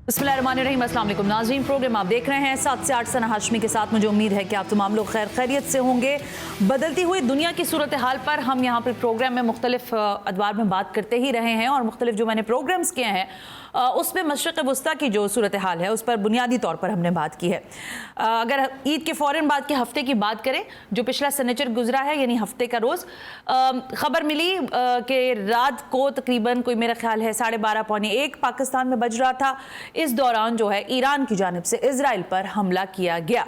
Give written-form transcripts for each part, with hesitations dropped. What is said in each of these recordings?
बिस्मिल्लाहिर्रहमानिर्रहीम, अस्सलाम वालेकुम नाज़रीन। प्रोग्राम आप देख रहे हैं 7 से 8 सना हाशमी के साथ। मुझे उम्मीद है कि आप तमाम लोग खैर खैरियत से होंगे। बदलती हुई दुनिया की सूरत हाल पर हम यहाँ पर प्रोग्राम में मुख्तलिफ अदवार में बात करते ही रहे हैं और मुख्तलिफ जो मैंने प्रोग्राम्स किए हैं उसमें मशरिक़ वस्ता की जो सूरत हाल है उस पर बुनियादी तौर पर हमने बात की है। अगर ईद के फ़ौरन बाद के हफ्ते की बात करें, जो पिछला सनीचर गुजरा है यानी हफ्ते का रोज़, ख़बर मिली कि रात को तकरीबन कोई मेरा ख्याल है 12:30 पौने 1 पाकिस्तान में बज रहा था। इस दौरान जो है ईरान की जानिब से इजराइल पर हमला किया गया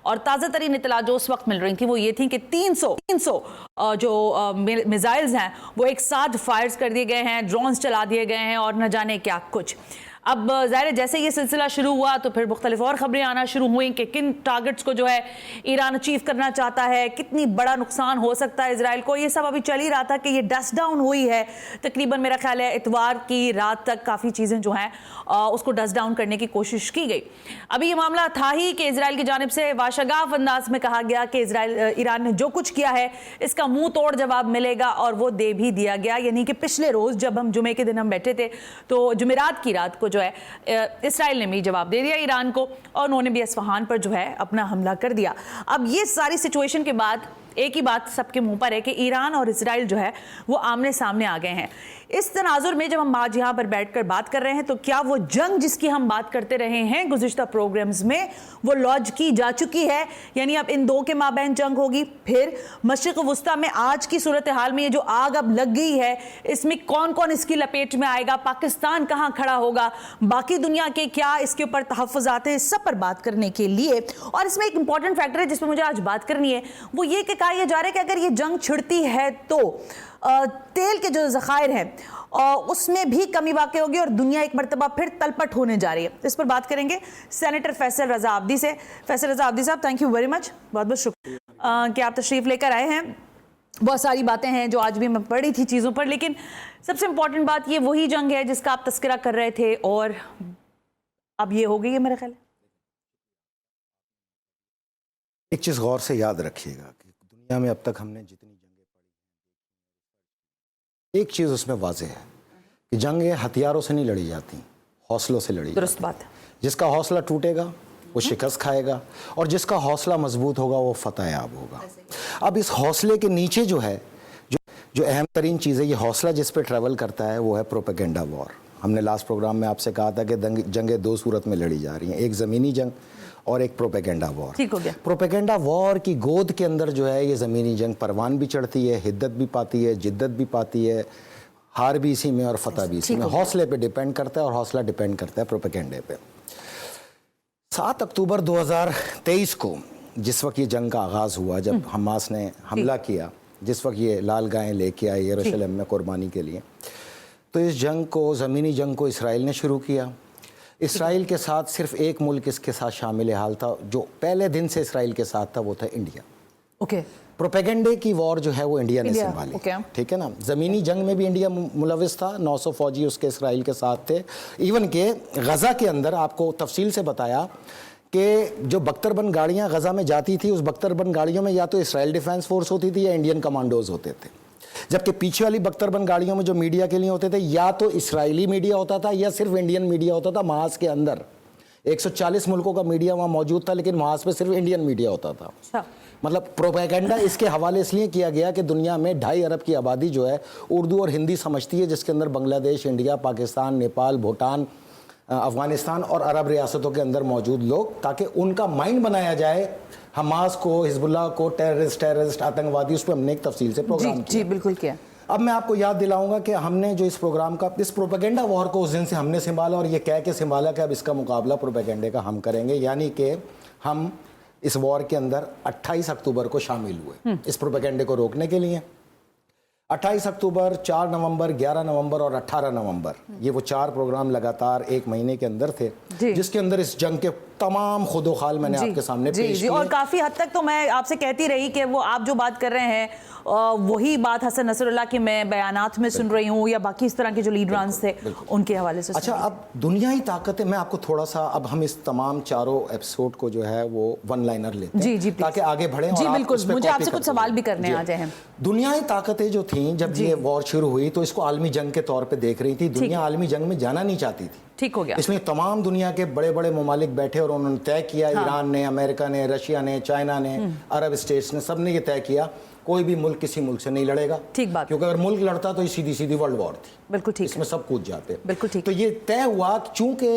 और ताज़ा तरीन इतला जो उस वक्त मिल रही थी वो ये थी कि 300 जो मिसाइल्स हैं वो एक साथ फायर्स कर दिए गए हैं, ड्रोन्स चला दिए गए हैं और न जाने क्या कुछ। अब ज़ाहिर जैसे ये सिलसिला शुरू हुआ तो फिर मुख्तलिफ और ख़बरें आना शुरू हुई कि किन टारगेट्स को जो है ईरान अचीव करना चाहता है, कितनी बड़ा नुकसान हो सकता है इजराइल को। ये सब अभी चल ही रहा था कि ये डस्ट डाउन हुई है तकरीबन मेरा ख्याल है इतवार की रात तक काफ़ी चीज़ें जो हैं उसको डस्ट डाउन करने की कोशिश की गई। अभी ये मामला था ही कि इजराइल की जानिब से वाशगाफ अंदाज में कहा गया कि ईरान ने जो कुछ किया है इसका मुंह तोड़ जवाब मिलेगा और वो दे भी दिया गया। यानी कि पिछले रोज़ जब हम जुमे के दिन हम बैठे थे तो जुमेरात की रात को जो है इस्राइल ने भी जवाब दे दिया ईरान को और उन्होंने भी अस्फहान पर जो है अपना हमला कर दिया। अब ये सारी सिचुएशन के बाद एक ही बात सबके मुंह पर है कि ईरान और इजराइल जो है वो आमने सामने आ गए हैं। इस तनाजुर में जब हम आज यहाँ पर बैठकर बात कर रहे हैं तो क्या वो जंग जिसकी हम बात करते रहे हैं गुज़िश्ता प्रोग्राम्स में वो लॉन्च की जा चुकी है, यानी अब इन दो के माबैन जंग होगी। फिर मशरिक़ वस्ता में आज की सूरत हाल में ये जो आग अब लग गई है इसमें कौन कौन इसकी लपेट में आएगा, पाकिस्तान कहाँ खड़ा होगा, बाकी दुनिया के क्या इसके ऊपर तहफ़्फ़ुज़ात हैं, इस सब पर बात करने के लिए। और इसमें एक इंपॉर्टेंट फैक्टर है जिस पर मुझे आज बात करनी है वो ये कि कहा यह जा रहा है कि अगर ये जंग छिड़ती है तो तेल के जो ज़खायर हैं उसमें भी कमी वाक़ई होगी और दुनिया एक मरतबा फिर तलपट होने जा रही है। इस पर बात करेंगे सेनेटर फैसल रज़ा अब्दी से। फैसल रज़ा अब्दी साहब, थैंक यू वेरी मच, बहुत बहुत शुक्रिया कि आप तशरीफ़ लेकर आए हैं। बहुत सारी बातें हैं जो आज भी मैं पढ़ी थी चीज़ों पर, लेकिन सबसे इम्पोर्टेंट बात ये वही जंग है जिसका आप तस्करा कर रहे थे और अब ये हो गई है मेरा ख्याल है। एक चीज़ गौर से याद रखिएगा कि दुनिया में अब तक हमने जितनी जंगें पढ़ी, एक चीज़ उसमें वाज़ेह है कि जंगें हथियारों से नहीं लड़ी जाती, हौसलों से लड़ी जाती। दुरुस्त बात है। जिसका हौसला टूटेगा वो शिकस्त खाएगा और जिसका हौसला मजबूत होगा वो फतह याब होगा। अब इस हौसले के नीचे जो है जो अहम तरीन चीज़ है, ये हौसला जिस पे ट्रैवल करता है वो है प्रोपेगेंडा वॉर। हमने लास्ट प्रोग्राम में आपसे कहा था कि जंगें दो सूरत में लड़ी जा रही हैं, एक ज़मीनी जंग और एक प्रोपेगेंडा वॉर। ठीक हो गया। प्रोपेगेंडा वॉर की गोद के अंदर जो है ये ज़मीनी जंग परवान भी चढ़ती है, हिद्दत भी पाती है, जिद्दत भी पाती है, हार भी इसी में और फतह भी इसी में। हौसले पे डिपेंड करता है और हौसला डिपेंड करता है प्रोपेगेंडे पे। 7 अक्टूबर 2023 को जिस वक्त ये जंग का आगाज़ हुआ, जब हमास ने हमला किया, जिस वक्त ये लाल गायें लेके आए यरूशलेम में कुर्बानी के लिए, तो इस जंग को, ज़मीनी जंग को इसराइल ने शुरू किया। इसराइल के साथ सिर्फ एक मुल्क इसके साथ शामिल हाल था जो पहले दिन से इसराइल के साथ था, वो था इंडिया। ओके। प्रोपेगेंडे की वॉर जो है वो इंडिया ने संभाली। ठीक है ना। ज़मीनी जंग में भी इंडिया मुलविस था, 900 फौजी उसके इसराइल के साथ थे। इवन के गज़ा के अंदर आपको तफसील से बताया कि जो बख्तरबंद गाड़ियाँ गज़ा में जाती थी, उस बख्तरबंद गाड़ियों में या तो इसराइल डिफेंस फोर्स होती थी या इंडियन कमांडोज होते थे, जबकि पीछे वाली बख्तरबंद गाड़ियों में जो मीडिया के लिए होते थे या तो इसराइली मीडिया होता था या सिर्फ इंडियन मीडिया होता था। महाज के अंदर 140 मुल्कों का मीडिया वहाँ मौजूद था, लेकिन महाज पे सिर्फ इंडियन मीडिया होता था। मतलब प्रोपेगेंडा इसके हवाले इसलिए किया गया कि दुनिया में 2.5 अरब की आबादी जो है उर्दू और हिंदी समझती है, जिसके अंदर बांग्लादेश, इंडिया, पाकिस्तान, नेपाल, भूटान, अफ़गानिस्तान और अरब रियासतों के अंदर मौजूद लोग, ताकि उनका माइंड बनाया जाए हमास को, हिजबुल्लाह को, टेररिस्ट आतंकवादी। उस पर हमने एक तफसील से प्रोग्राम किया। जी बिल्कुल किया। अब मैं आपको याद दिलाऊंगा कि हमने जो इस प्रोग्राम का, इस प्रोपेगेंडा वॉर को उस दिन से हमने संभाला और ये कह के संभाला कि अब इसका मुकाबला प्रोपेगेंडे का हम करेंगे, यानी कि हम इस वॉर के अंदर 28 अक्टूबर को शामिल हुए इस प्रोपेगेंडे को रोकने के लिए। 28 अक्टूबर, 4 नवंबर, 11 नवंबर और 18 नवंबर, ये वो 4 प्रोग्राम लगातार एक महीने के अंदर थे, जिसके अंदर इस जंग के तमाम खुदोखाल मैंने आपके सामने पेश किए। और काफ़ी हद तक तो मैं आपसे कहती रही कि वो आप जो बात कर रहे हैं वही बात हसन नसरुल्लाह की मैं बयानात में सुन रही हूँ या बाकी इस तरह के जो लीडरान्स थे उनके हवाले से। अच्छा, अब दुनियाई ताकतें, मैं आपको थोड़ा सा, अब हम इस तमाम चारों एपिसोड को जो है वो वन लाइनर लेते हैं ताकि आगे बढ़े। जी बिल्कुल, मुझे आपसे कुछ सवाल भी करने आ जाए। दुनियाई ताकतें जो थी जब ये वॉर शुरू हुई तो इसको आलमी जंग के तौर पे देख रही थी। दुनिया आलमी जंग में जाना नहीं चाहती थी। ठीक हो गया। इसमें तमाम दुनिया के बड़े बड़े ममालिक बैठे और उन्होंने तय किया, ईरान ने, अमेरिका ने, रशिया ने, चाइना ने, अरब स्टेट्स ने, सब ने ये तय किया कोई भी मुल्क किसी मुल्क से नहीं लड़ेगा। ठीक बात। क्योंकि अगर मुल्क लड़ता तो सीधी सीधी वर्ल्ड वॉर थी। बिल्कुल ठीक। इसमें सब कूद जाते। बिल्कुल ठीक। तो ये तय हुआ चूंकि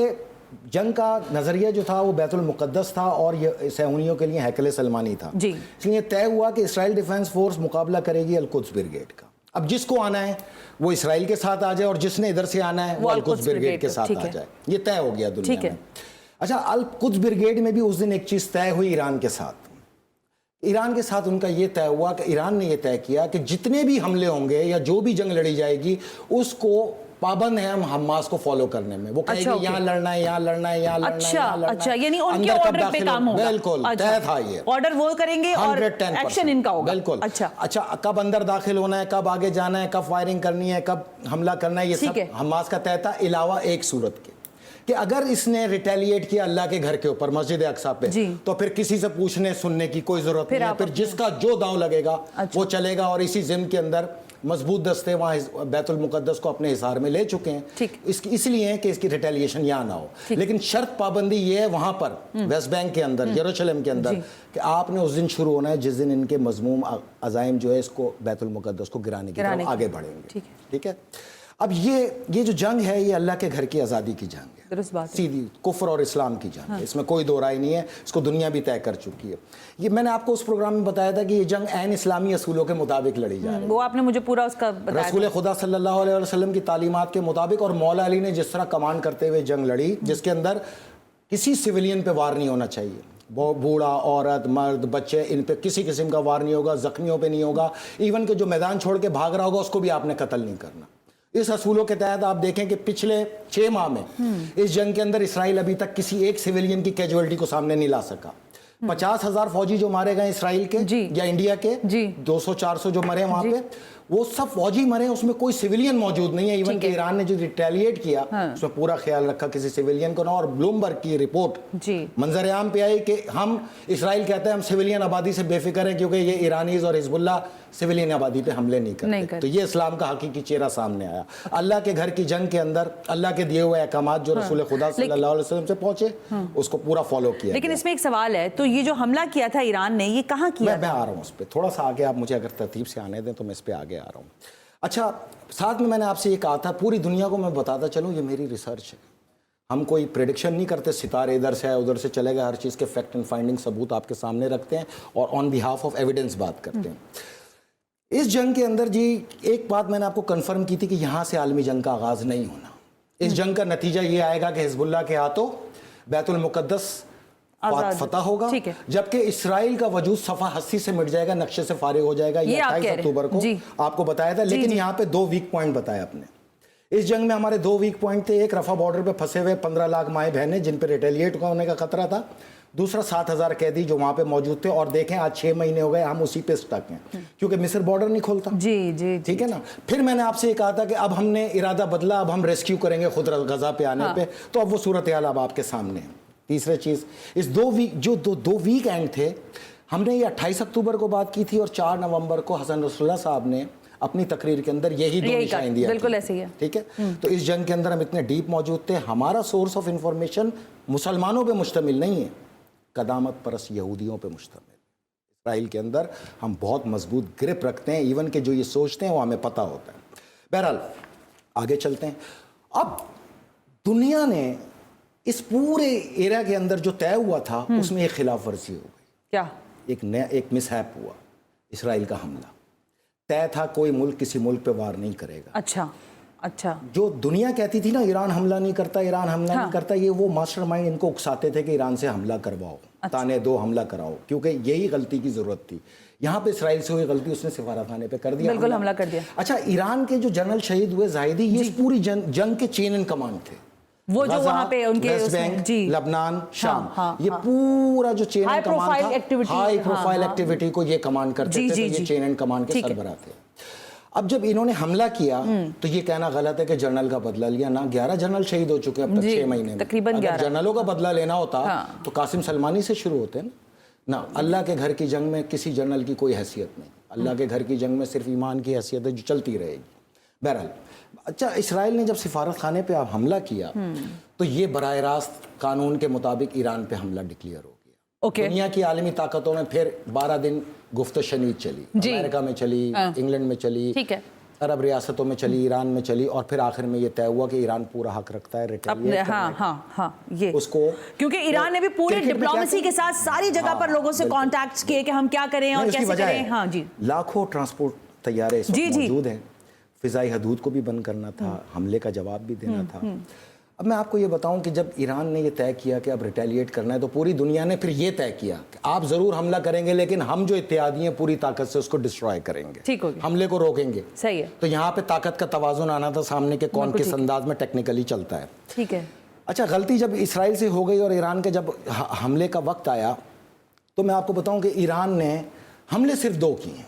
जंग का नजरिया जो था वो बैतुल मुक़द्दस था और ये सहूनियों के लिए हैकल सलमानी था जी। इसलिए तय हुआ कि इसराइल डिफेंस फोर्स मुकाबला करेगी अल-कुद्स ब्रिगेड का। अब जिसको आना है वो इसराइल के साथ आ जाए और जिसने इधर से आना है वो अल-कुद्स ब्रिगेड के साथ आ जाए। ये तय हो गया दुनिया में। अच्छा, अल-कुद्स ब्रिगेड में भी उस दिन एक चीज तय हुई ईरान के साथ। ईरान के साथ उनका ये तय हुआ कि ईरान ने ये तय किया कि जितने भी हमले होंगे या जो भी जंग लड़ी जाएगी उसको पाबंद है हम हमास को फॉलो करने में। वो कहेंगे यहाँ लड़ना है, यहाँ लड़ना है, यहाँ लड़ना है, यहाँ लड़ना है। अच्छा, यानी उनके ऑर्डर पे काम होगा। बिल्कुल तय था ये। ऑर्डर वो करेंगे और एक्शन इनका होगा। बिल्कुल। अच्छा, कब अंदर दाखिल होना है, कब आगे जाना है, कब फायरिंग करनी है, कब हमला करना है, ये सब हमास का तय था। अलावा एक सूरत के कि अगर इसने रिटेलिएट किया अल्लाह के घर के ऊपर मस्जिद अक्सा पे तो फिर किसी से पूछने सुनने की कोई जरूरत नहीं है। फिर जिसका जो दांव लगेगा वो चलेगा। और इसी जिम्न के अंदर मजबूत दस्ते वहाँ बैतुल मुक़द्दस को अपने हिसार में ले चुके हैं। इसकी इसलिए कि इसकी रिटेलिएशन यहाँ ना हो। लेकिन शर्त पाबंदी ये है वहाँ पर वेस्ट बैंक के अंदर, यरूशलेम के अंदर, कि आपने उस दिन शुरू होना है जिस दिन इनके मजमूम अज़ाइम जो है इसको बैतुल मुक़द्दस को गिराने की तरफ आगे बढ़ेंगे। ठीक है। अब ये जो जंग है ये अल्लाह के घर की आज़ादी की जंग है, सीधी कुफ्र और इस्लाम की जंग है। इसमें कोई दो राय नहीं है। इसको दुनिया भी तय कर चुकी है। ये मैंने आपको उस प्रोग्राम में बताया था कि ये जंग ऐन इस्लामी असूलों के मुताबिक लड़ी जा रही है। वो आपने मुझे पूरा उसका रसूल खुदा सल्लल्लाहु अलैहि वसल्लम की तालीमात के मुताबिक और मौला अली ने जिस तरह कमांड करते हुए जंग लड़ी, जिसके अंदर किसी सिविलियन पे वार नहीं होना चाहिए। बूढ़ा, औरत, मर्द, बच्चे, इन पे किसी किस्म का वार नहीं होगा, जख्मियों पे नहीं होगा। इवन के जो मैदान छोड़ के भाग रहा होगा उसको भी आपने कत्ल नहीं करना। इस असूलों के तहत आप देखें कि पिछले 6 माह में इस जंग के अंदर इसराइल अभी तक किसी एक सिविलियन की कैजुअलिटी को सामने नहीं ला सका। 50,000 फौजी जो मारे गए इसराइल के या इंडिया के 200-400 जो मरे वहां पे, वो सब फौजी मरे, उसमें कोई सिविलियन मौजूद नहीं है। इवन के ईरान ने जो रिटेलिएट किया उसमें पूरा ख्याल रखा किसी सिविलियन को ना। और ब्लूमबर्ग की रिपोर्ट मंजर आम पे आई कि हम इसराइल कहते हैं हम सिविलियन आबादी से बेफिक्र हैं क्योंकि ये ईरानीज और हिजबुल्ला सिविलियन आबादी पे हमले नहीं करते। तो ये इस्लाम का हकीकी चेहरा सामने आया। अल्लाह के घर की जंग के अंदर अल्लाह के दिए हुए अहकामात जो रसूल खुदा सल्लल्लाहु अलैहि वसल्लम से पहुंचे उसको पूरा फॉलो किया। लेकिन इसमें एक सवाल है, तो ये जो हमला किया था ईरान ने, ये कहाँ किया? मैं आ रहा हूँ उस पर थोड़ा सा आगे। आप मुझे अगर तरतीब से आने दें तो मैं इस पर आगे आ रहा हूँ। अच्छा, साथ में मैंने आपसे ये कहा था पूरी दुनिया को मैं बताता चलूँ ये मेरी रिसर्च है। हम कोई प्रेडिक्शन नहीं करते, सितारे इधर से है उधर से चलेगा। हर चीज़ के फैक्ट एंड फाइंडिंग सबूत आपके सामने रखते हैं और ऑन बिहाफ ऑफ एविडेंस बात करते हैं। इस जंग के अंदर जी एक बात मैंने आपको कंफर्म की थी कि यहाँ से आलमी जंग का आगाज़ नहीं होना। इस जंग का नतीजा ये आएगा कि हिजबुल्लाह के हाथों बैतुल मुक़द्दस फतह होगा, जबकि इसराइल का वजूद सफ़ा हस्ती से मिट जाएगा, नक्शे से फारिग हो जाएगा। ये 28 अक्टूबर को आपको बताया था। लेकिन यहाँ पे 2 वीक पॉइंट बताया आपने। इस जंग में हमारे 2 वीक पॉइंट थे। एक, रफा बॉर्डर पे फंसे हुए 15 लाख माएँ बहनें जिन पे रिटेलिएट होने का खतरा था। दूसरा, 7,000 कैदी जो वहां पे मौजूद थे। और देखें आज 6 महीने हो गए हम उसी पे स्टक हैं क्योंकि मिस्र बॉर्डर नहीं खोलता। जी ठीक है ना। फिर मैंने आपसे ये कहा था कि अब हमने इरादा बदला, अब हम रेस्क्यू करेंगे खुद गजा पे आने पे। तो अब वो सूरत हाल अब आपके सामने है। तीसरी चीज़, इस 2 वीक जो दो वीक एंड थे, हमने ये 28 अक्टूबर को बात की थी और 4 नवंबर को हसन रसूलुल्लाह साहब ने अपनी तकरीर के अंदर यही 2 निशान दिया। बिल्कुल ऐसे ही है। ठीक है। तो इस जंग के अंदर हम इतने डीप मौजूद थे। हमारा सोर्स ऑफ इंफॉर्मेशन मुसलमानों पे मुश्तमिल नहीं है, कदामत परस यहूदियों पे मुश्तमिल। इसराइल के अंदर हम बहुत मजबूत ग्रिप रखते हैं। इवन के जो ये सोचते हैं वो हमें पता होता है। बहरहाल आगे चलते हैं। अब दुनिया ने इस पूरे एरिया के अंदर जो तय हुआ था उसमें एक खिलाफ वर्जी हो गई। क्या? एक मिसहैप हुआ। इसराइल का हमला तय था, कोई मुल्क किसी मुल्क पे वार नहीं करेगा। अच्छा। जो दुनिया कहती थी ना ईरान हमला नहीं करता, ईरान हमला नहीं करता, ये वो मास्टरमाइंड इनको उकसाते थे कि ईरान से हमला करवाओ, ताने दो, हमला कराओ, क्योंकि यही गलती की जरूरत थी। यहाँ पे इसराइल से हुई गलती उसने सिफारतखाने पे कर दिया, बिल्कुल हमला कर दिया। अच्छा, ईरान के जो जनरल शहीद हुए जाहिदी, ये इस पूरी जंग के चेन इन कमांड थे। वो जो वहाँ पे उनके वेस्ट बैंक, लबनान, शाम, ये पूरा जो चेन एंड कमांड था, हाई प्रोफाइल एक्टिविटी को ये कमांड करते थे। तो ये चेन एंड कमांड के सरबराह थे। अब जब इन्होंने हमला किया तो ये कहना गलत है कि जनरल का बदला लिया ना। 11 जनरल शहीद हो चुके हैं अब तक 6 महीने में। तकरीबन अगर जनरलों का बदला लेना होता तो कासिम सलमानी से शुरू होते ना। अल्लाह के घर की जंग में किसी जनरल की कोई हैसियत नहीं। अल्लाह के घर की जंग में सिर्फ ईमान की हैसियत है जो चलती रहेगी। बहरहाल, अच्छा, इसराइल ने जब सिफारत खाने पे हमला किया तो ये बराह रास्त कानून के मुताबिक ईरान पे हमला डिक्लेयर हो गया। दुनिया की आलमी ताकतों में फिर 12 दिन गुफ्त शनीद चली, अमेरिका में चली, इंग्लैंड में चली, ठीक है, अरब रियासतों में चली, ईरान में चली, और फिर आखिर में ये तय हुआ कि ईरान पूरा हक रखता है रिटेलिएट करने ये उसको, क्योंकि ईरान ने भी पूरी डिप्लोमेसी के साथ सारी जगह पर लोगों से कांटेक्ट किए कि हम क्या करें और कैसे करें। हाँ जी, लाखों ट्रांसपोर्ट तैयारे मौजूद हैं, फिजाई हदूद को भी बंद करना था, हमले का जवाब भी देना था। अब मैं आपको ये बताऊं कि जब ईरान ने ये तय किया कि अब रिटेलिएट करना है, तो पूरी दुनिया ने फिर ये तय किया कि आप जरूर हमला करेंगे, लेकिन हम जो इत्तेहादी हैं पूरी ताकत से उसको डिस्ट्रॉय करेंगे, ठीक हो गया, हमले को रोकेंगे। सही है। तो यहाँ पे ताकत का तवाजुन आना था सामने के कौन किस अंदाज में टेक्निकली चलता है। ठीक है। अच्छा, गलती जब इसराइल से हो गई और ईरान के जब हमले का वक्त आया, तो मैं आपको बताऊं कि ईरान ने हमले सिर्फ 2 किए।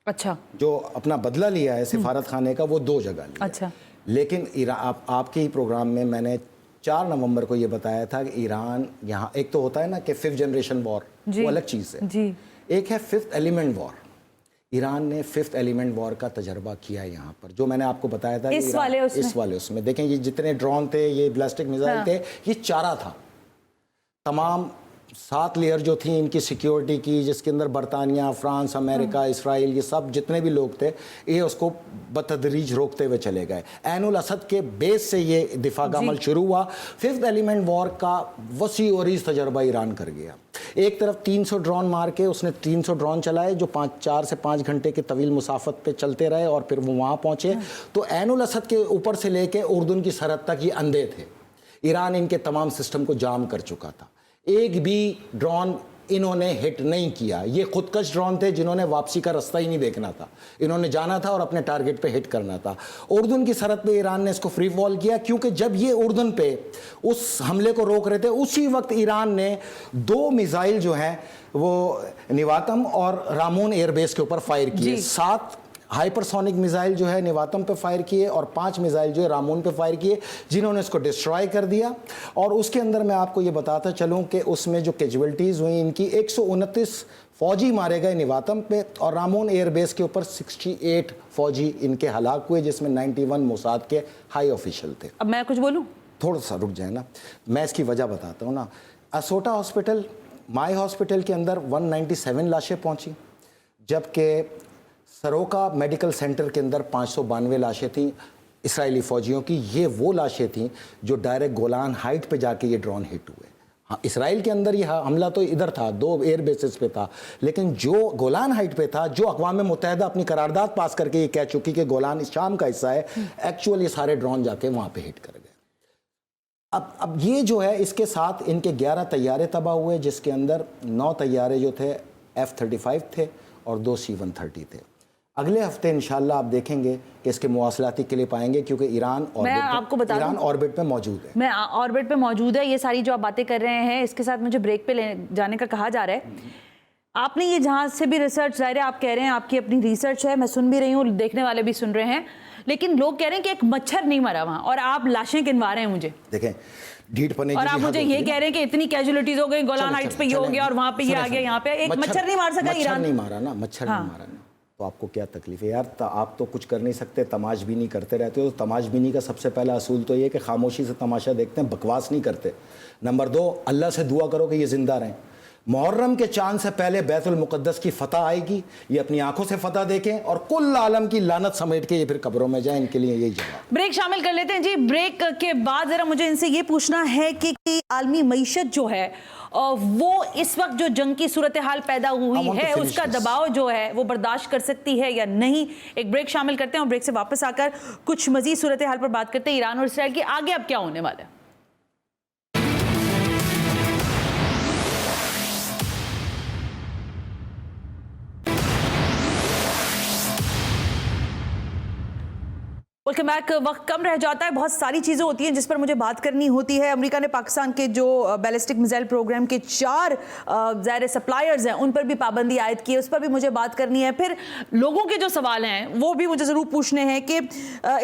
अच्छा। जो अपना बदला लिया है सिफारत खाने का, वो 2 जगह लिया। अच्छा। लेकिन आपके ही प्रोग्राम में मैंने 4 नवंबर को ये बताया था कि ईरान यहाँ, एक तो होता है ना कि 5th जनरेशन वॉर, वो अलग चीज़ है जी। एक है 5th एलिमेंट वॉर। ईरान ने 5th एलिमेंट वॉर का तजर्बा किया यहाँ पर, जो मैंने आपको बताया था इस वाले उसमें देखें, ये जितने ड्रोन थे, ये बैलिस्टिक मिसाइल थे, ये चारा था। तमाम 7 लेयर जो थी इनकी सिक्योरिटी की, जिसके अंदर बरतानिया, फ्रांस, अमेरिका, इसराइल, ये सब जितने भी लोग थे, ये उसको बतदरीज रोकते हुए चले गए। ऐनुल असद के बेस से ये दिफा का अमल शुरू हुआ। 5th एलिमेंट वॉर का वसी ओरीज तजर्बा ईरान कर गया। एक तरफ 300 ड्रोन मार के उसने 300 ड्रोन चलाए जो 4 से 5 घंटे के तवील मुसाफत पे चलते रहे, और फिर वो वहाँ पहुँचे। तो ऐनुल असद के ऊपर से लेके उर्दून की सरहद तक ये अंधे थे। ईरान इनके तमाम सिस्टम को जाम कर चुका था। एक भी ड्रोन इन्होंने हिट नहीं किया। ये खुदकश ड्रोन थे जिन्होंने वापसी का रास्ता ही नहीं देखना था, इन्होंने जाना था और अपने टारगेट पे हिट करना था। उर्दून की सरहद पे ईरान ने इसको फ्री फॉल किया, क्योंकि जब ये उर्दून पे उस हमले को रोक रहे थे, उसी वक्त ईरान ने 2 मिसाइल जो हैं वो निवातम और रामून एयरबेस के ऊपर फायर किए। 7 हाइपरसोनिक मिसाइल जो है निवातम पे फायर किए और 5 मिसाइल जो है रामून पे फायर किए, जिन्होंने इसको डिस्ट्रॉय कर दिया। और उसके अंदर मैं आपको ये बताता चलूं कि उसमें जो कैजुअल्टीज़ हुई, इनकी 129 फौजी मारे गए निवातम पे, और रामून एयरबेस के ऊपर 68 फौजी इनके हलाक हुए, जिसमें 91 मोसाद के हाई ऑफिशियल थे। अब मैं कुछ बोलूँ? थोड़ा सा रुक जाए ना, मैं इसकी वजह बताता हूँ ना। असोटा हॉस्पिटल, माई हॉस्पिटल के अंदर 197 लाशें पहुँची, जबकि सरोका मेडिकल सेंटर के अंदर 592 लाशें थीं इसराइली फ़ौजियों की। ये वो लाशें थीं जो डायरेक्ट गोलान हाइट पे जाके ये ड्रोन हिट हुए। हाँ, इसराइल के अंदर ये हमला तो इधर था, 2 एयर बेसिस पे था, लेकिन जो गोलान हाइट पे था, जो अक़वाम मुत्तहिदा अपनी करारदाद पास करके ये कह चुकी कि गोलान शाम का हिस्सा है, एक्चुअल ये सारे ड्रोन जाके वहाँ पे हिट कर गए। अब ये जो है, इसके साथ इनके 11 तैयारे तबाह हुए, जिसके अंदर 9 तैयारे जो थे F-35 थे और 2 C-130 थे। अगले हफ्ते इंशाल्लाह आप देखेंगे कि इसके मवासलाती क्लिप आएंगे, क्योंकि ईरान ऑर्बिट पे मौजूद है। मैं ऑर्बिट पे मौजूद है। ये सारी जो आप बातें कर रहे हैं, इसके साथ मुझे ब्रेक पे जाने का कहा जा रहा है। आपने ये जहाँ से भी रिसर्च, ज़ाहिर है आप कह रहे हैं आपकी अपनी रिसर्च है, मैं सुन भी रही हूँ, देखने वाले भी सुन रहे हैं, लेकिन लोग कह रहे हैं कि एक मच्छर नहीं मरा वहाँ, और आप लाशें गिनवा रहे हैं मुझे। देखें, ढीठ पने और आप मुझे ये कह रहे हैं कि इतनी कैजुअलिटीज हो गई, गोलान हाइट्स पे ये हो गया और वहाँ पे ये आ गया, यहाँ पे एक मच्छर नहीं मार सका ईरान। नहीं मारा ना, मच्छर नहीं मारा ना, तो आपको क्या तकलीफ है यार? आप तो कुछ कर नहीं सकते, तमाशबीनी करते रहते हो। तो तमाशबीनी का सबसे पहला असूल तो ये कि खामोशी से तमाशा देखते हैं, बकवास नहीं करते। नंबर 2, अल्लाह से दुआ करो कि ये जिंदा रहें। मुहर्रम के चांद से पहले बैतुल मुक़द्दस की फतह आएगी, ये अपनी आंखों से फतह देखें और कुल आलम की लानत समेट के ये फिर कब्रों में जाएं। इनके लिए यही जवाब। ब्रेक शामिल कर लेते हैं जी। ब्रेक के बाद जरा मुझे इनसे ये पूछना है कि आलमी मईशत जो है वो इस वक्त जो जंग की सूरत हाल पैदा हुई है, उसका दबाव जो है वो बर्दाश्त कर सकती है या नहीं। एक ब्रेक शामिल करते हैं और ब्रेक से वापस आकर कुछ मजीद सूरत हाल पर बात करते हैं, ईरान और इसराइल की आगे अब क्या होने वाला है। Welcome back. वक्त कम रह जाता है, बहुत सारी चीज़ें होती हैं जिस पर मुझे बात करनी होती है। अमेरिका ने पाकिस्तान के जो बैलिस्टिक मिसाइल प्रोग्राम के 4 ज़ाहिर सप्लायर्स हैं उन पर भी पाबंदी आयद की है, उस पर भी मुझे बात करनी है। फिर लोगों के जो सवाल हैं वो भी मुझे ज़रूर पूछने हैं कि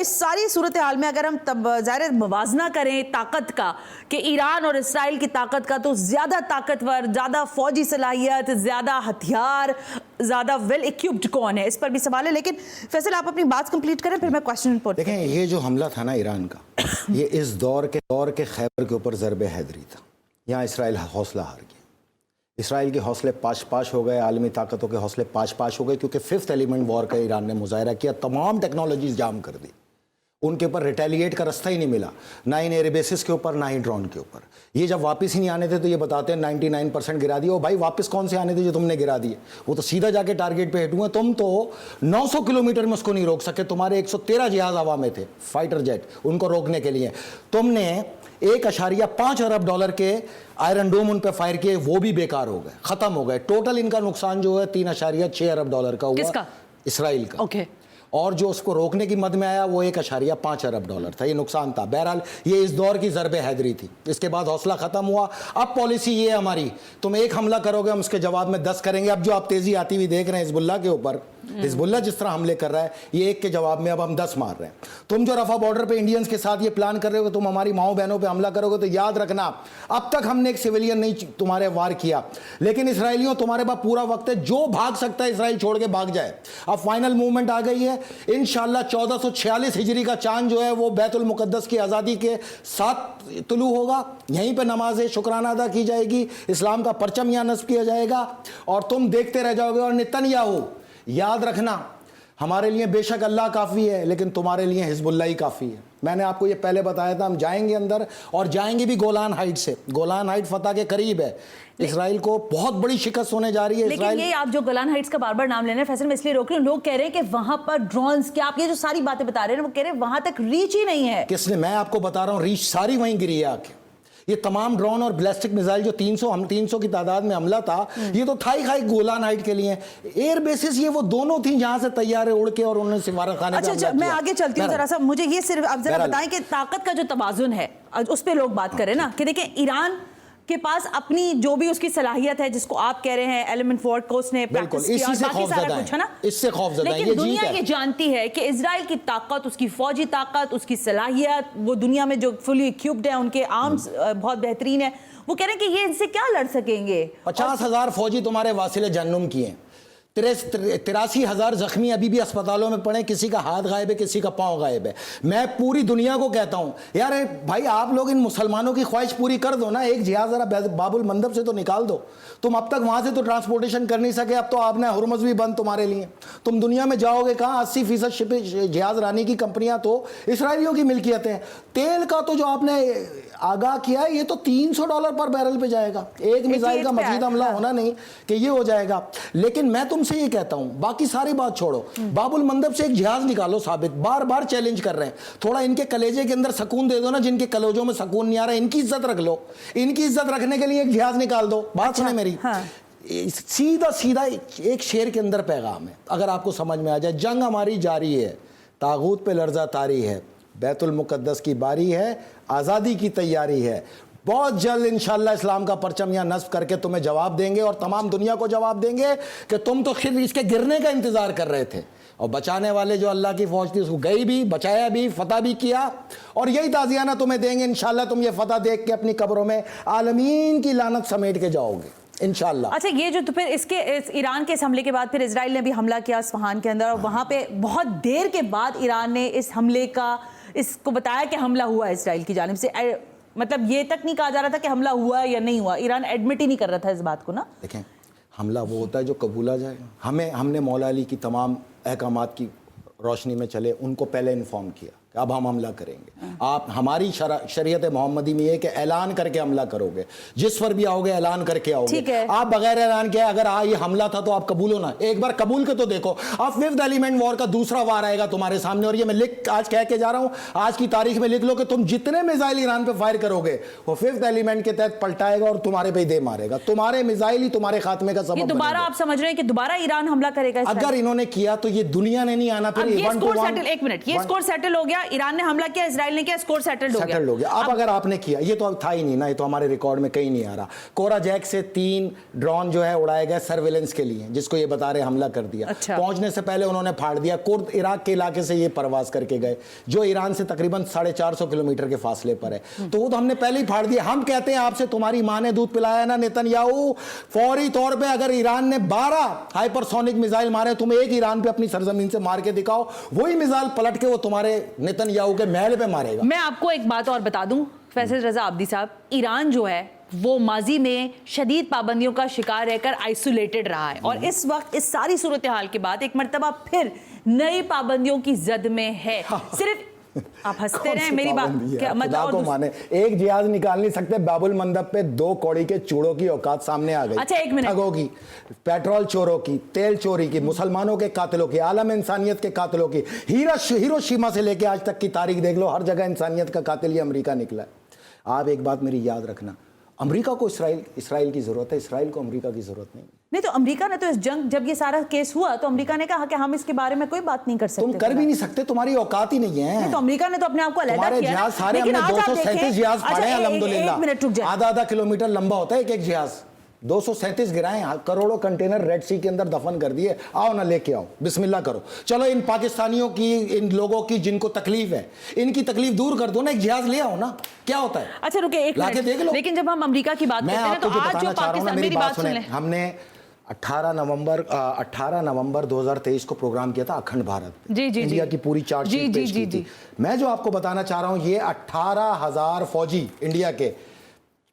इस सारी सूरत हाल में अगर हम तब ज़ाहिर मवाजना करें ताकत का, कि ईरान और इसराइल की ताकत का, तो ज़्यादा ताकतवर, ज़्यादा फ़ौजी सलाहियत, ज़्यादा हथियार ज्यादा वेल इक्विप्ड कौन है, इस पर भी सवाल है। लेकिन फैसल आप अपनी बात कंप्लीट करें, फिर मैं क्वेश्चन पुट। देखें, ये जो हमला था ना ईरान का, ये इस दौर के खैबर के ऊपर ज़रबे हैदरी था। यहाँ इसराइल हौसला हार गया। इसराइल के हौसले पाश हो गए, आलमी ताकतों के हौसले पाश हो गए, क्योंकि फिफ्थ एलिमेंट वॉर का ईरान ने मुजाहरा किया, तमाम टेक्नोलॉजीज जाम कर दी, उनके ऊपर रिटेलिएट का रास्ता ही नहीं मिला, ना इन एयरबेसिस के ऊपर ना ही ड्रोन के ऊपर। ये जब वापस ही नहीं आने थे तो ये बताते हैं 99% गिरा दिए। और भाई वापस कौन से आने थे जो तुमने गिरा दिए? वो तो सीधा जाके टारगेट पे हिट हुए। तुम तो 900 किलोमीटर में उसको नहीं रोक सके, तुम्हारे 113 जहाज हवा में थे, फाइटर जेट, उनको रोकने के लिए तुमने $1.5 अरब के आयरन डोम उन पे फायर किए, वो भी बेकार हो गए, खत्म हो गए। टोटल इनका नुकसान जो है $3.6 अरब का हुआ। किसका? इसराइल का। ओके। और जो उसको रोकने की मद में आया वो $1.5 अरब था। ये नुकसान था। बहरहाल ये इस दौर की ज़रबे हैदरी थी। इसके बाद हौसला ख़त्म हुआ। अब पॉलिसी ये है हमारी, तुम एक हमला करोगे, हम उसके जवाब में 10 करेंगे। अब जो आप तेज़ी आती हुई देख रहे हैं हिजबुल्लाह के ऊपर, हिजबुल्ला जिस तरह हमले कर रहा है, ये एक के जवाब में अब हम 10 मार रहे हैं। तुम जो रफा बॉर्डर पे इंडियंस के साथ ये प्लान कर रहे हो, तुम हमारी माओ बहनों पे हमला करोगे, तो याद रखना अब तक हमने एक सिविलियन नहीं तुम्हारे वार किया, लेकिन इसराइलियों तुम्हारे पास पूरा वक्त है, जो भाग सकता है इसराइल छोड़ के भाग जाए। अब फाइनल मूवमेंट आ गई है। इंशाल्लाह 1446 हिजरी का चांद जो है वो बैतुल मुकद्दस की आज़ादी के साथ तुलू होगा। यहीं पर नमाज शुक्राना अदा की जाएगी, इस्लाम का परचम यहाँ नस्ब किया जाएगा, और तुम देखते रह जाओगे। और नेतन्याहू, याद रखना, हमारे लिए बेशक अल्लाह काफ़ी है, लेकिन तुम्हारे लिए हिजबुल्लाह ही काफ़ी है। मैंने आपको ये पहले बताया था, हम जाएंगे अंदर और जाएंगे भी गोलान हाइट से। गोलान हाइट फतह के करीब है। इसराइल को बहुत बड़ी शिकस्त होने जा रही है। लेकिन ये आप जो गोलान हाइट्स का बार बार नाम ले रहे हैं फैसल, मैं इसलिए रोक रही हूँ, लोग कह रहे हैं कि वहां पर ड्रोन्स, क्या आप ये जो सारी बातें बता रहे हैं, वो कह रहे हैं वहां तक रीच ही नहीं है। किसने? मैं आपको बता रहा हूँ, रीच सारी वहीं गिरी है आके। ये तमाम ड्रोन और बैलिस्टिक मिसाइल जो 300 की तादाद में हमला था, ये तो था ही खाई गोलान हाइट के लिए। एयर बेसिस ये वो दोनों थी जहां से तैयारे उड़ के और उन्होंने सिफारत खाने। अच्छा, मैं आगे चलती हूँ जरा सा, मुझे ये सिर्फ आप जरा बताएं कि ताकत का जो तवाजुन है उस पर लोग बात करें ना, कि देखिए ईरान के पास अपनी जो भी उसकी सलाहियत है, जिसको आप कह रहे हैं एलिमेंट फोर्ट को उसने प्रैक्टिस किया, बाकी सारा कुछ है ना, इससे खौफजदा है। लेकिन दुनिया ये जानती है कि इजराइल की ताकत, उसकी फौजी ताकत, उसकी सलाहियत, वो दुनिया में जो फुली इक्विप्ड है, उनके आर्म्स बहुत बेहतरीन है। वो कह रहे हैं कि ये इनसे क्या लड़ सकेंगे। 50,000 फौजी तुम्हारे वासिले जहन्नुम किए हैं, 83,000 जख्मी अभी भी अस्पतालों में पड़े, किसी का हाथ गायब है, किसी का पांव गायब है। मैं पूरी दुनिया को कहता हूं, यार भाई आप लोग इन मुसलमानों की ख्वाहिश पूरी कर दो ना, एक जहाज जरा बाबुल मंदब से तो निकाल दो। तुम अब तक वहां से तो ट्रांसपोर्टेशन कर नहीं सके, अब तो आपने हुरमुज़ भी बंद तुम्हारे लिए। तुम दुनिया में जाओगे कहाँ? 80% जहाज रानी की कंपनियां तो इसराइलियों की मिल्कियत है। तेल का तो जो आपने आगाह किया है, ये तो $300 पर बैरल पे जाएगा। एक मिसाइल का मजीद हमला होना नहीं कि ये हो जाएगा। लेकिन मैं तुमसे ये कहता हूं, बाकी सारी बात छोड़ो, बाबुल मंदब से एक जहाज निकालो साबित। बार बार चैलेंज कर रहे हैं, थोड़ा इनके कलेजे के अंदर सुकून दे दो ना, जिनके कलेजों में सुकून नहीं आ रहा, इनकी इज्जत रख लो। इनकी इज्जत रखने के लिए एक जहाज निकाल दो। बात सुने मेरी, सीधा एक शेर के अंदर पैगाम है, अगर आपको समझ में आ जाए। जंग हमारी जारी है, तागूत पे लर्जा तारी है, बैतुल मुकद्दस की बारी है, आज़ादी की तैयारी है। बहुत जल्द इंशाल्लाह इस्लाम का परचम यहाँ नस्ब करके तुम्हें जवाब देंगे, और तमाम दुनिया को जवाब देंगे कि तुम तो खिर इसके गिरने का इंतज़ार कर रहे थे, और बचाने वाले जो अल्लाह की फौज थी उसको गई भी, बचाया भी, फतह भी किया, और यही ताज़ियाना तुम्हें देंगे। इंशाल्लाह तुम ये फतह देख के अपनी कब्रों में आलमीन की लानत समेट के जाओगे इंशाल्लाह। अच्छा, ये जो तो फिर इस ईरान के इस हमले के बाद फिर इजराइल ने भी हमला किया अस्फहान के अंदर, और वहाँ पे बहुत देर के बाद ईरान ने इस हमले का, इसको बताया कि हमला हुआ इजराइल की जानिब से। मतलब ये तक नहीं कहा जा रहा था कि हमला हुआ या नहीं हुआ, ईरान एडमिट ही नहीं कर रहा था इस बात को ना। देखें, हमला वो होता है जो कबूला जाए। हमने मौला अली की तमाम अहकामात की रोशनी में चले, उनको पहले इन्फॉर्म किया कि अब हम हमला करेंगे। आप हमारी शरीयत मोहम्मदी में ये कि ऐलान करके हमला करोगे, जिस पर भी आओगे ऐलान करके आओगे। आप बगैर ऐलान किया अगर ये हमला था तो आप कबूलो ना, एक बार कबूल के तो देखो। अब फिफ्थ एलिमेंट वॉर का दूसरा वार आएगा तुम्हारे सामने, और ये मैं आज कह के जा रहा हूं, आज की तारीख में लिख लो कि तुम जितने मिसाइल ईरान पे फायर करोगे वो फिफ्थ एलिमेंट के तहत पलटाएगा और तुम्हारे पे दे मारेगा। तुम्हारे मिसाइल ही तुम्हारे खात्मे का सबब। दोबारा आप समझ रहे हैं कि दोबारा ईरान हमला करेगा? अगर इन्होंने किया तो ये दुनिया ने नहीं आना। फिर एक मिनट, ये स्कोर सेटल हो गया, गया, ईरान ने हमला किया, इजराइल ने किया, स्कोर सेटल्ड हो गया। अब अगर आपने किया, ये तो अब था ही नहीं ना, ये तो हमारे रिकॉर्ड में कहीं नहीं आ रहा। कोरा जैक से 3 ड्रोन जो है उड़ाए गए सर्वेलेंस के लिए, जिसको ये बता रहे हमला कर दिया। अच्छा। पहुंचने से पहले उन्होंने फाड़ दिया। कुर्द इराक के इलाके से ये परवास करके गए, जो ईरान से तकरीबन 450 किलोमीटर के फासले पर है। तो वो तो हमने पहले ही फाड़ दिया। हम कहते हैं आपसे, तुम्हारी मां ने दूध पिलाया ना नेतन्याहू, फौरी तौर पे अगर ईरान ने 12 हाइपरसोनिक मिसाइल मारे, तुम एक ईरान पे अपनी सरजमीन से मार के दिखाओ, वही मिसाइल पलट के वो तुम्हारे नेतन्याहू के महल पे मारेगा। मैं आपको एक बात और बता दूं फैसल रजा आब्दी साहब, ईरान जो है वो माजी में शदीद पाबंदियों का शिकार रहकर आइसोलेटेड रहा है, और इस वक्त इस सारी सूरत हाल के बाद एक मर्तबा फिर नई पाबंदियों की जद में है। सिर्फ आप हंसते रहे, मेरी बात क्या मतलब, को माने एक जिहाज निकाल नहीं सकते, बाबुल मंदब पे 2 कौड़ी के चूड़ों की औकात सामने आ गई। अच्छा, एक मिनट, ठगों की, पेट्रोल चोरों की, तेल चोरी की, मुसलमानों के कातिलों की, आलम इंसानियत के कातिलों की, हिरोशिमा से लेके आज तक की तारीख देख लो, हर जगह इंसानियत का कातिल ये अमेरिका निकला है। आप एक बात मेरी याद रखना, अमेरिका को इसराइल की जरूरत है, इसराइल को अमेरिका की जरूरत नहीं। नहीं तो अमेरिका ने तो इस जंग, जब ये सारा केस हुआ तो अमेरिका ने कहा कि हम इसके बारे में कोई बात नहीं कर सकते। तुम कर भी नहीं सकते, तुम्हारी औकात ही नहीं है। नहीं तो अमेरिका ने तो अपने आप को अलग किया। जिहाज सारे हमने 237 जिहाज फाड़े हैं अल्हम्दुलिल्लाह। आधा किलोमीटर लंबा होता है एक जिहाज, 237 गिराए, करोड़ों कंटेनर रेड सी के अंदर दफन कर दिए। आओ ना, लेके आओ, बिस्मिल्लाह करो। चलो इन पाकिस्तानियों की, इन लोगों की जिनको तकलीफ है, इनकी तकलीफ दूर कर दो ना, एक जिहाज ले आओ ना, क्या होता है। अच्छा रुके एक मिनट, देख लो। लेकिन जब हम अमेरिका की बात करते हैं तो आज जो पाकिस्तान, मेरी बात सुन ले, हमने 18 नवंबर 2023 को प्रोग्राम किया था अखंड भारत, इंडिया की पूरी चार्जशीट पेश की थी। मैं जो आपको बताना चाह रहा हूं, ये 18,000 फौजी इंडिया के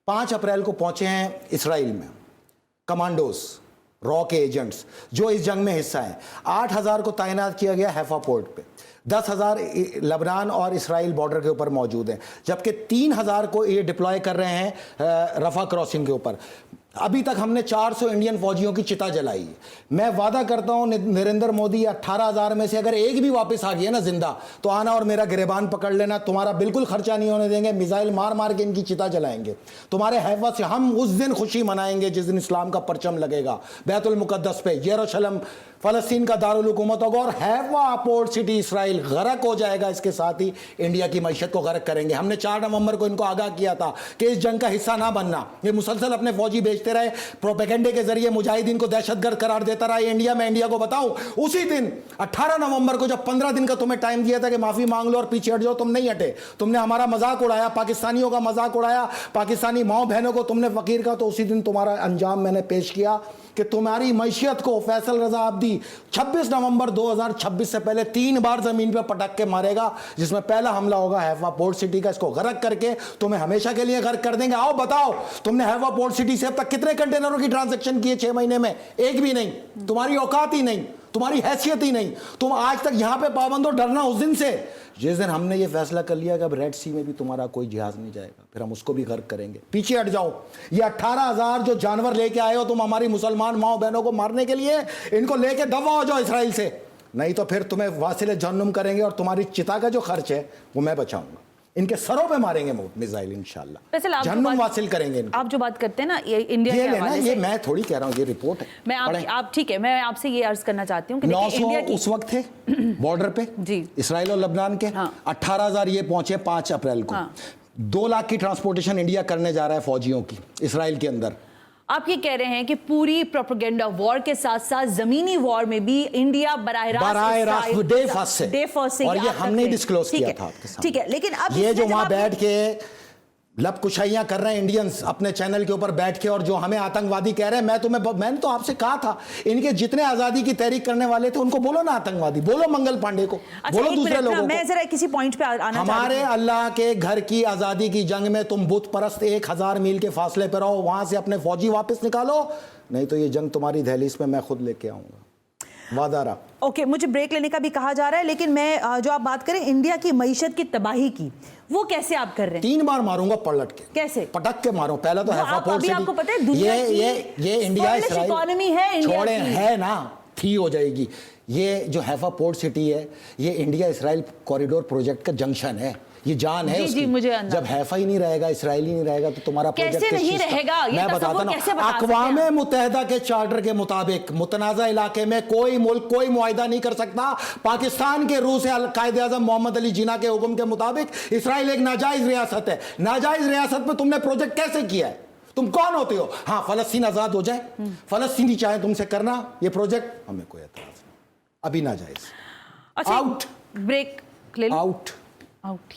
5 अप्रैल को पहुंचे हैं इसराइल में, कमांडोज, रॉ के एजेंट्स जो इस जंग में हिस्सा हैं। 8,000 को तैनात किया गया हैफा पोर्ट पे, 10,000 लेबनान और इसराइल बॉर्डर के ऊपर मौजूद हैं, जबकि 3,000 को ये डिप्लॉय कर रहे हैं रफा क्रॉसिंग के ऊपर। अभी तक हमने 400 इंडियन फौजियों की चिता जलाई है। मैं वादा करता हूं नरेंद्र मोदी, 18,000 में से अगर एक भी वापस आ गया ना जिंदा, तो आना और मेरा गिरेबान पकड़ लेना, तुम्हारा बिल्कुल खर्चा नहीं होने देंगे, मिसाइल मार मार के इनकी चिता जलाएंगे तुम्हारे हैफा से। हम उस दिन खुशी मनाएंगे जिस दिन इस्लाम का परचम लगेगा बैतुल मुकद्दस पे, यरूशलेम फलस्तीन का दारुल हुकूमत होगा, और हैफा पोर्ट सिटी इसराइल गर्क हो जाएगा। इसके साथ ही इंडिया की मईशत को गर्क करेंगे। हमने 4 नवंबर को इनको आगाह किया था कि इस जंग का हिस्सा ना बनना। ये मुसलसल अपने फौजी भेजते रहे, प्रोपेगेंडे के जरिए मुजाहिदीन को दहशतगर्द करार देता रहा इंडिया में। इंडिया को बताऊं, उसी दिन 18 नवंबर को जब 15 दिन का तुम्हें टाइम दिया था कि माफी मांग लो और पीछे हट जाओ, तुम नहीं हटे। तुमने हमारा मजाक उड़ाया, पाकिस्तानियों का मजाक उड़ाया, पाकिस्तानी माओ बहनों को तुमने फकीर का, तो उसी दिन तुम्हारा अंजाम मैंने पेश किया कि तुम्हारी मैशियत को फैसल रजा आब्दी 26 नवंबर 2026 से पहले 3 बार जमीन पर पटक के मारेगा, जिसमें पहला हमला होगा हैफा पोर्ट सिटी का। इसको गर्क करके तुम्हें हमेशा के लिए गर्क कर देंगे। आओ बताओ, तुमने हैफा पोर्ट सिटी से अब तक कितने कंटेनरों की ट्रांजैक्शन की है 6 महीने में? एक भी नहीं। तुम्हारी औकात ही नहीं, तुम्हारी हैसियत ही नहीं। तुम आज तक यहां पे पाबंद हो, डरना उस दिन से जिस दिन हमने ये फैसला कर लिया कि अब रेड सी में भी तुम्हारा कोई जहाज नहीं जाएगा, फिर हम उसको भी गर्क करेंगे। पीछे हट जाओ। ये 18,000 जो जानवर लेके आए हो तुम हमारी मुसलमान माओ बहनों को मारने के लिए, इनको लेके दफा हो जाओ इसराइल से, नहीं तो फिर तुम्हें वासिल जहन्नुम करेंगे, और तुम्हारी चिता का जो खर्च है वो मैं बचाऊंगा। इनके सरों पे मारेंगे मिसाइल इंशाल्लाह, जहन्नुम वासिल करेंगे। आप जो बात करते हैं ना ये इंडिया के हवाले से, ये मैं थोड़ी कह रहा हूँ, ये रिपोर्ट है। मैं आप ठीक है, मैं आपसे ये अर्ज करना चाहती हूँ कि 900 उस वक्त थे बॉर्डर पे जी, इसराइल और लेबनान के। 18,000 ये पहुंचे 5 अप्रैल को। 2 लाख की ट्रांसपोर्टेशन इंडिया करने जा रहा है फौजियों की इसराइल के अंदर। आप ये कह रहे हैं कि पूरी प्रोपेगेंडा वॉर के साथ साथ जमीनी वॉर में भी इंडिया बराह रास्त डे फर्स्ट से, और ये हमने डिस्क्लोज किया था आपके सामने। ठीक है, लेकिन अब ये जो वहां बैठ के लब कुशाइयां कर रहे हैं इंडियंस अपने चैनल के ऊपर बैठ के, और जो हमें आतंकवादी कह रहे हैं, मैंने तो आपसे कहा था, इनके जितने आजादी की तहरीक करने वाले थे उनको बोलो ना आतंकवादी, बोलो मंगल पांडे को, बोलो दूसरे लोगों को। मैं जरा किसी पॉइंट पे आना हमारे अल्लाह के घर की आजादी की जंग में तुम बुत परस्त 1000 मील के फासले पर रहो, वहां से अपने फौजी वापस निकालो, नहीं तो ये जंग तुम्हारी दहलीज पे मैं खुद लेके आऊंगा, वादा रहा। ओके, मुझे ब्रेक लेने का भी कहा जा रहा है, लेकिन मैं जो आप बात करें इंडिया की मईशत की तबाही की, वो कैसे आप कर रहे हैं? 3 बार मारूंगा पलट के। कैसे? पटक के मारो। पहला तो हैफा पोर्ट सिटी, आपको पता है दुनिया ये इंडिया इसराइल इकोनॉमी है, छोड़े है ना, थी हो जाएगी। ये जो हैफा पोर्ट सिटी है, ये इंडिया इसराइल कॉरिडोर प्रोजेक्ट का जंक्शन है। ये जान है जी, उसकी। जी, मुझे अंदाजा। जब हैफा ही नहीं रहेगा, इसराइली नहीं रहेगा, तो तुम्हारा प्रोजेक्ट कैसे नहीं रहेगा? ये मैं बताता ना, अक़वाम मुत्तहिदा के चार्टर के मुताबिक मुतनाज़ा इलाके में कोई मुल्क कोई मुआहिदा नहीं कर सकता। पाकिस्तान के रूह से कायदे आज़म मोहम्मद अली जिन्ना के हुक्म के मुताबिक इसराइल एक नाजायज रियासत है। नाजायज रियासत में तुमने प्रोजेक्ट कैसे किया है? तुम कौन होते हो? हाँ, फलस्तीन आजाद हो जाए, फलस्तीनी चाहे तुमसे करना ये प्रोजेक्ट, हमें कोई एतराज नहीं, अभी नाजायज। आउट, ब्रेक ले लो। आउट,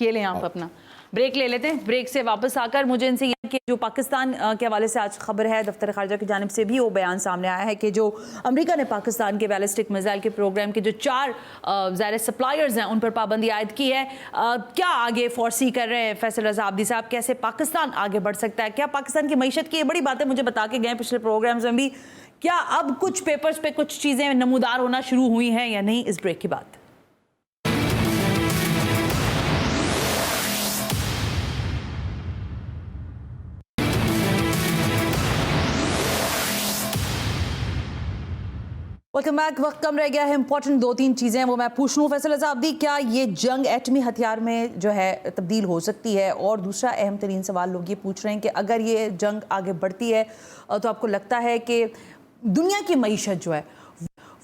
ये लें आप अपना ब्रेक ले लेते हैं। ब्रेक से वापस आकर मुझे इनसे ये कि जो पाकिस्तान के हवाले से आज खबर है दफ्तर खारजा की जानिब से भी वो बयान सामने आया है कि जो अमेरिका ने पाकिस्तान के बैलिस्टिक मिसाइल के प्रोग्राम के जो 4 ज़ाहिर सप्लायर्स हैं उन पर पाबंदी आयद की है। क्या आगे फोर्सी कर रहे हैं फैसल रज़ा आब्दी साहब? कैसे पाकिस्तान आगे बढ़ सकता है? क्या पाकिस्तान की मईशत की ये बड़ी बातें मुझे बता के गए पिछले प्रोग्राम्स में भी, क्या अब कुछ पेपर्स पे कुछ चीज़ें नमूदार होना शुरू हुई हैं या नहीं? इस ब्रेक की बात। Welcome back. वक्त कम रह गया है, इंपॉर्टेंट 2-3 चीज़ें वो मैं पूछ लूँ फैसल रज़ा आब्दी, क्या ये जंग एटमी हथियार में जो है तब्दील हो सकती है? और दूसरा अहम तरीन सवाल लोग ये पूछ रहे हैं कि अगर ये जंग आगे बढ़ती है तो आपको लगता है कि दुनिया की मईशत जो है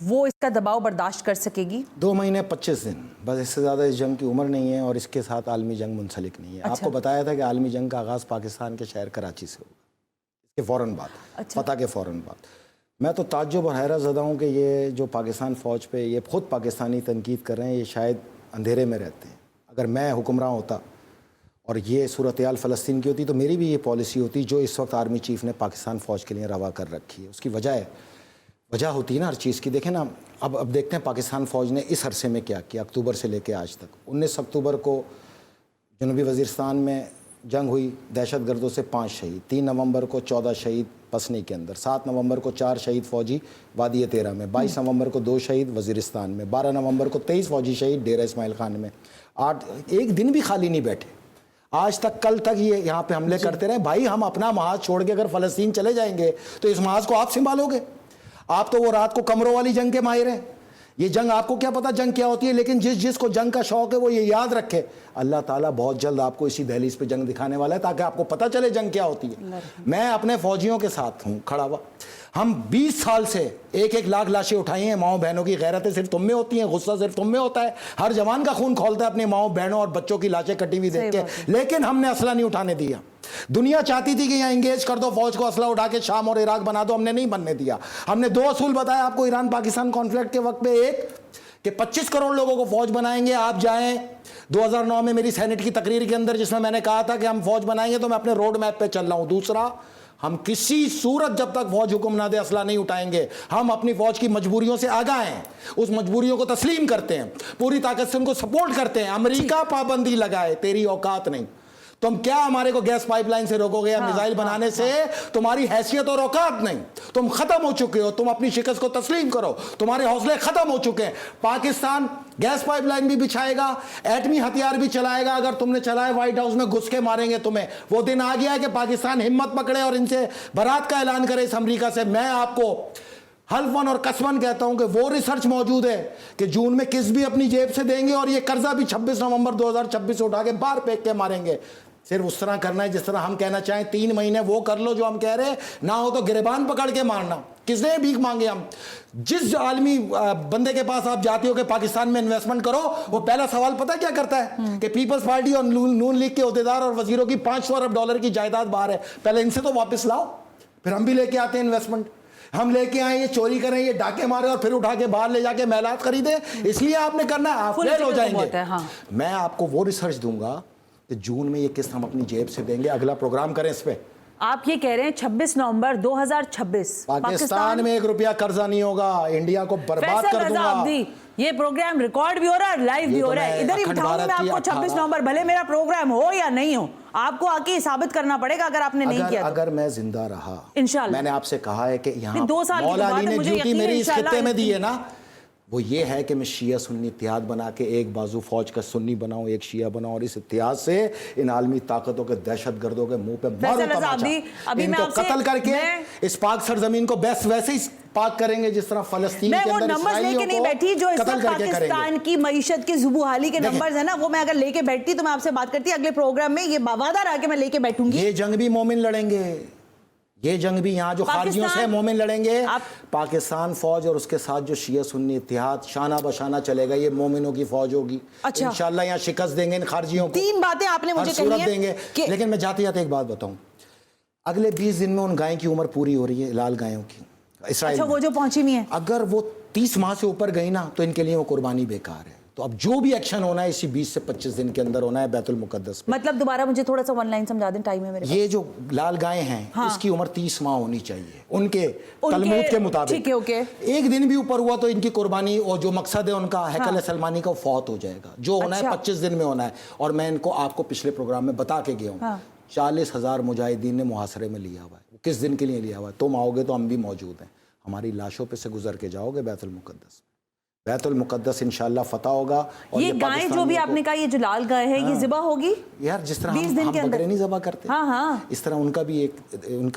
वो इसका दबाव बर्दाश्त कर सकेगी? 2 महीने 25 दिन, बस इससे ज़्यादा इस जंग की उम्र नहीं है और इसके साथ आलमी जंग मुंसलिक नहीं है। अच्छा। आपको बताया था कि आलमी जंग का आगाज़ पाकिस्तान के शहर कराची से होगा, इसके फ़ौरन बाद। अच्छा। पता के फ़ौरन बाद। मैं तो ताज्जुब और हैरत ज़दा हूँ कि ये जो पाकिस्तान फ़ौज पे ये ख़ुद पाकिस्तानी तनकीद कर रहे हैं, ये शायद अंधेरे में रहते हैं। अगर मैं हुक्मरान होता और ये सूरत हाल फ़लस्तीन की होती तो मेरी भी ये पॉलिसी होती जो इस वक्त आर्मी चीफ़ ने पाकिस्तान फ़ौज के लिए रवा कर रखी है। उसकी वजह होती है ना हर चीज़ की। देखें ना, अब देखते हैं पाकिस्तान फ़ौज ने इस अरसे में क्या किया, अक्टूबर से लेकर आज तक। 19 अक्टूबर को जनूबी वज़ीरिस्तान में जंग हुई, दहशत गर्दों से 5 शहीद। 3 नवंबर को 14 शहीद पसनी के अंदर। 7 नवंबर को 4 शहीद फ़ौजी वादी तेरा में। 22 नवंबर को 2 शहीद वज़ीरिस्तान में। 12 नवंबर को 23 फ़ौजी शहीद डेरा इस्माइल खान में। एक दिन भी खाली नहीं बैठे आज तक। कल तक ये यहाँ पे हमले करते रहे। भाई, हम अपना महाज छोड़ के अगर फ़लस्तीन चले जाएंगे तो इस महाज को आप संभालोगे? आप तो वो रात को कमरों वाली जंग के माहिर हैं। ये जंग आपको क्या पता जंग क्या होती है, लेकिन जिसको जंग का शौक है वो ये याद रखे, अल्लाह ताला बहुत जल्द आपको इसी दहलीज पे जंग दिखाने वाला है ताकि आपको पता चले जंग क्या होती है। मैं अपने फौजियों के साथ हूँ खड़ा हुआ। हम 20 साल से 1-1 लाख लाशें उठाई हैं। माओ बहनों की गैरतें सिर्फ तुम में होती हैं, गुस्सा सिर्फ तुम में होता है। हर जवान का खून खोलता है अपनी माओ बहनों और बच्चों की लाशें कटी हुई देख के, लेकिन हमने असला नहीं उठाने दिया। दुनिया चाहती थी कि यहाँ इंगेज कर दो फौज को, असला उठा के शाम और इराक बना दो, हमने नहीं बनने दिया। हमने 2 असूल बताया आपको ईरान पाकिस्तान कॉन्फ्लिक्ट के वक्त पे। एक कि 25 करोड़ लोगों को फौज बनाएंगे, आप जाएं। 2009 में मेरी सेनेट की तकरीर के अंदर जिसमें मैंने कहा था कि हम फौज बनाएंगे, तो मैं अपने रोड मैप पे चल रहा हूं। दूसरा, हम किसी सूरत जब तक फौज हुक्म ना दे असला नहीं उठाएंगे। हम अपनी फौज की मजबूरियों से आगाह हैं, उस मजबूरियों को तस्लीम करते हैं, पूरी ताकत से उनको सपोर्ट करते हैं। अमेरिका पाबंदी लगाए, तेरी औकात नहीं। तुम क्या हमारे को गैस पाइपलाइन से रोकोगे या मिसाइल बनाने से? तुम्हारी हैसियत और औकात नहीं। तुम खत्म हो चुके हो। तुम अपनी शिकस्त को तस्लीम करो। तुम्हारे हौसले खत्म हो चुके हैं। पाकिस्तान गैस पाइपलाइन भी बिछाएगा, एटमी हथियार भी चलाएगा। अगर तुमने चलाए, व्हाइट हाउस में घुस के मारेंगे तुम्हें। वो दिन आ गया है कि पाकिस्तान हिम्मत पकड़े और इनसे बरात का ऐलान करे इस अमेरिका से। मैं आपको हल्फन और कसमन कहता हूं कि वो रिसर्च मौजूद है कि जून में किस भी अपनी जेब से देंगे और ये कर्जा भी 26 नवंबर 2026 से उठा के बाहर फेंक के मारेंगे। सिर्फ उस तरह करना है जिस तरह हम कहना चाहें। 3 महीने वो कर लो जो हम कह रहे हैं, ना हो तो गिरबान पकड़ के मारना। किसने भीख मांगे हम? जिस आलमी बंदे के पास आप जाते हो कि पाकिस्तान में इन्वेस्टमेंट करो, वो पहला सवाल पता क्या करता है कि पीपल्स पार्टी और नून लीग के अहदेदार और वजीरों की $500 अरब की जायदाद बाहर है, पहले इनसे तो वापस लाओ, फिर हम भी लेके आते हैं इन्वेस्टमेंट। हम लेके आए, ये चोरी करें, ये डाके मारे और फिर उठा के बाहर ले जाके महलात खरीदे। इसलिए आपने करना है, आप फेल हो जाएंगे। मैं आपको वो रिसर्च दूंगा कि जून में ये किस्त हम अपनी जेब से देंगे। अगला प्रोग्राम करें इस पे। आप ये कह रहे हैं 26 नवंबर 2026 पाकिस्तान में 1 रुपया कर्जा नहीं होगा, इंडिया को बर्बाद कर दूंगा। ये प्रोग्राम रिकॉर्ड भी हो रहा है, लाइव भी हो रहा है। इधर ही बिठाऊं मैं आपको 26 नवंबर, भले मेरा प्रोग्राम हो या नहीं हो, आपको आके साबित करना पड़ेगा अगर आपने नहीं किया तो। अगर मैं जिंदा रहा, इंशाल्लाह। मैंने आपसे कहा है कि यहाँ 2 साल मौला अली ने ड्यूटी मेरी इस खित्ते में दी है ना, वो ये है कि मैं शिया सुन्नी इत्तेहाद बना के एक बाजू फौज का सुन्नी बनाऊं, एक शिया बनाऊं, और इस इत्तेहाद से इन आलमी ताकतों के दहशतगर्दों के मुंह पे मारूं तमाचा, इनको कत्ल करके इस पाक सरजमीन को वैसे ही पाक करेंगे जिस तरह फलस्तीन के अंदर इस्राइलियों को नहीं बैठी जो इस वक्त पाकिस्तान की मईशत की जुबूहाली के नंबर्स है ना, वो मैं अगर लेके बैठती तो मैं आपसे बात करती अगले प्रोग्राम में, ये वादा रहा कि मैं लेके बैठूंगी। ये जंग भी मोमिन लड़ेंगे, ये जंग भी यहाँ जो खारजियों से मोमिन लड़ेंगे। पाकिस्तान फौज और उसके साथ जो शिया सुन्नी इत्तेहाद शाना बशाना चलेगा, ये मोमिनों की फौज होगी। अच्छा। इंशाल्लाह यहाँ शिकस्त देंगे इन खारजियों को। 3 बातें आपने मुझे कही हैं देंगे लेकिन मैं जाते जाते एक बात बताऊं, अगले 20 दिन में उन गाय की उम्र पूरी हो रही है, लाल गायों की इसराइल। अच्छा, वो जो पहुंची हुई है, अगर वो 30 माह से ऊपर गई ना तो इनके लिए वो कुर्बानी बेकार है। तो अब जो भी एक्शन होना है इसी 20 से 25 दिन के अंदर होना है बैतुल मुकद्दस में। मतलब दोबारा मुझे थोड़ा सा वन लाइन समझा दें, टाइम है मेरे ये जो लाल गायें हैं, हाँ। इसकी उम्र 30 माह होनी चाहिए उनके तलमूद के मुताबिक। ठीक है, ओके। एक दिन भी ऊपर हुआ तो इनकी कुर्बानी और जो मकसद है उनका हैकल सलमानी का फौत हो जाएगा। जो होना है 25 दिन में होना है। और मैं इनको आपको पिछले प्रोग्राम में बता के गया हूँ, 40,000 मुजाहिदीन ने मुहासरे में लिया हुआ है। किस दिन के लिए लिया हुआ है? तुम आओगे तो हम भी मौजूद हैं, हमारी लाशों पे से गुजर के जाओगे बैतुल मुकद्दस। बैतुल मुकद्दस इंशाल्लाह फतह होगा। और ये गाय जो भी आपने कहा, ये जो लाल गाय है, ये ज़िबा होगी यार, जिस तरह हम बकरे नहीं ज़िबा करते, हाँ, इस तरह उनका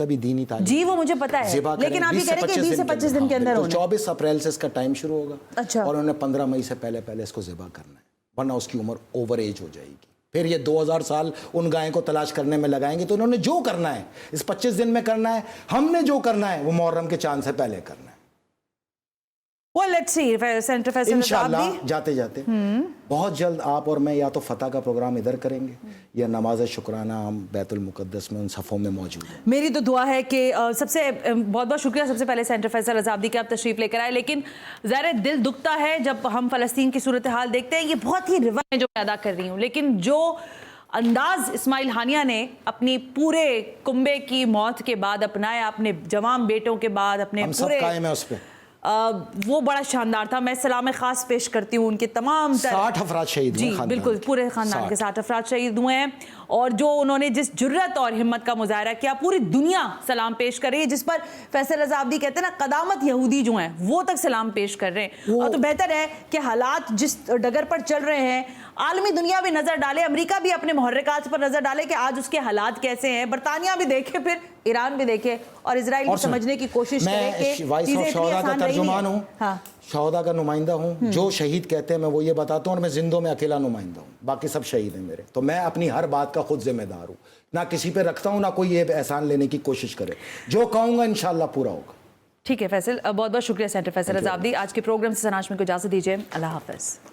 भी दीनी तालीम जी, वो मुझे पता है, लेकिन आप ये कह रहे हैं कि 20 से 25 दिन के अंदर होना है। 24 अप्रैल से इसका टाइम शुरू होगा। अच्छा। और उन्होंने 15 मई से पहले इसको ज़िबा करना है, वरना उसकी उम्र ओवर एज हो जाएगी। फिर ये 2000 साल उन गायों को तलाश करने में लगाएंगे। तो उन्होंने जो करना है इस 25 दिन में करना है, हमने जो करना है वो मुहर्रम के चांद से पहले करना है। Well, let's see, centre Faisal इंशाल्लाह जाते जाते बहुत जल्द आप और मैं या तो फतह का प्रोग्राम इधर करेंगे या नमाज शुक्राना हम बैतुल मुकद्दस में उन सफ़ों में मौजूद हैं। मेरी तो दुआ है कि सबसे बहुत बहुत शुक्रिया सबसे पहले सेंटर फैसल रज़ाब्दी के आप तशरीफ़ लेकर आए। लेकिन ज़ाहिर दिल दुखता है जब हम फ़लस्तीन की सूरत हाल देखते हैं। ये बहुत ही रिवा में जो मैं अदा कर रही हूँ, लेकिन जो अंदाज इस्माइल हानिया ने अपनी पूरे कुंबे की मौत के बाद अपनाया, अपने जवान बेटों के बाद, अपने पूरे कायम है उस पे, वो बड़ा शानदार था। मैं सलाम खास पेश करती हूँ उनके तमाम 60 अफराद शहीद हुए, जी बिल्कुल, पूरे खानदान के 60 अफराद शहीद हुए हैं। और जो उन्होंने जिस जुर्रत और हिम्मत का मुजाहरा किया, पूरी दुनिया सलाम पेश कर रही है। जिस पर फैसल रज़ाब्दी कहते हैं ना, कदामत यहूदी जो हैं वो तक सलाम पेश कर रहे हैं। और तो बेहतर है कि हालात जिस डगर पर चल रहे हैं, आलमी दुनिया भी नजर डाले, अमेरिका भी अपने मुहर्रिकात पर नजर डाले कि आज उसके हालात कैसे हैं, बरतानिया भी देखे, फिर ईरान भी देखे, और इजराइल भी समझने की कोशिश करे कि वॉइस ऑफ शोहदा का तर्जुमान हूँ, शोहदा का नुमाइंदा हूँ। जो शहीद कहते हैं मैं वो ये बताता हूँ, और मैं जिंदों में अकेला नुमाइंदा हूँ, बाकी सब शहीद हैं मेरे। तो मैं अपनी हर बात का खुद जिम्मेदार हूँ, ना किसी पे रखता हूँ, ना कोई ये एहसान लेने की कोशिश करे। जो कहूँगा इंशाल्लाह पूरा होगा। ठीक है फैसल, बहुत बहुत शुक्रिया सेंटर फैसल रज़ाब्दी। आज के प्रोग्राम से सना हाशमी को इजाज़त दीजिए। अल्लाह हाफ़िज़।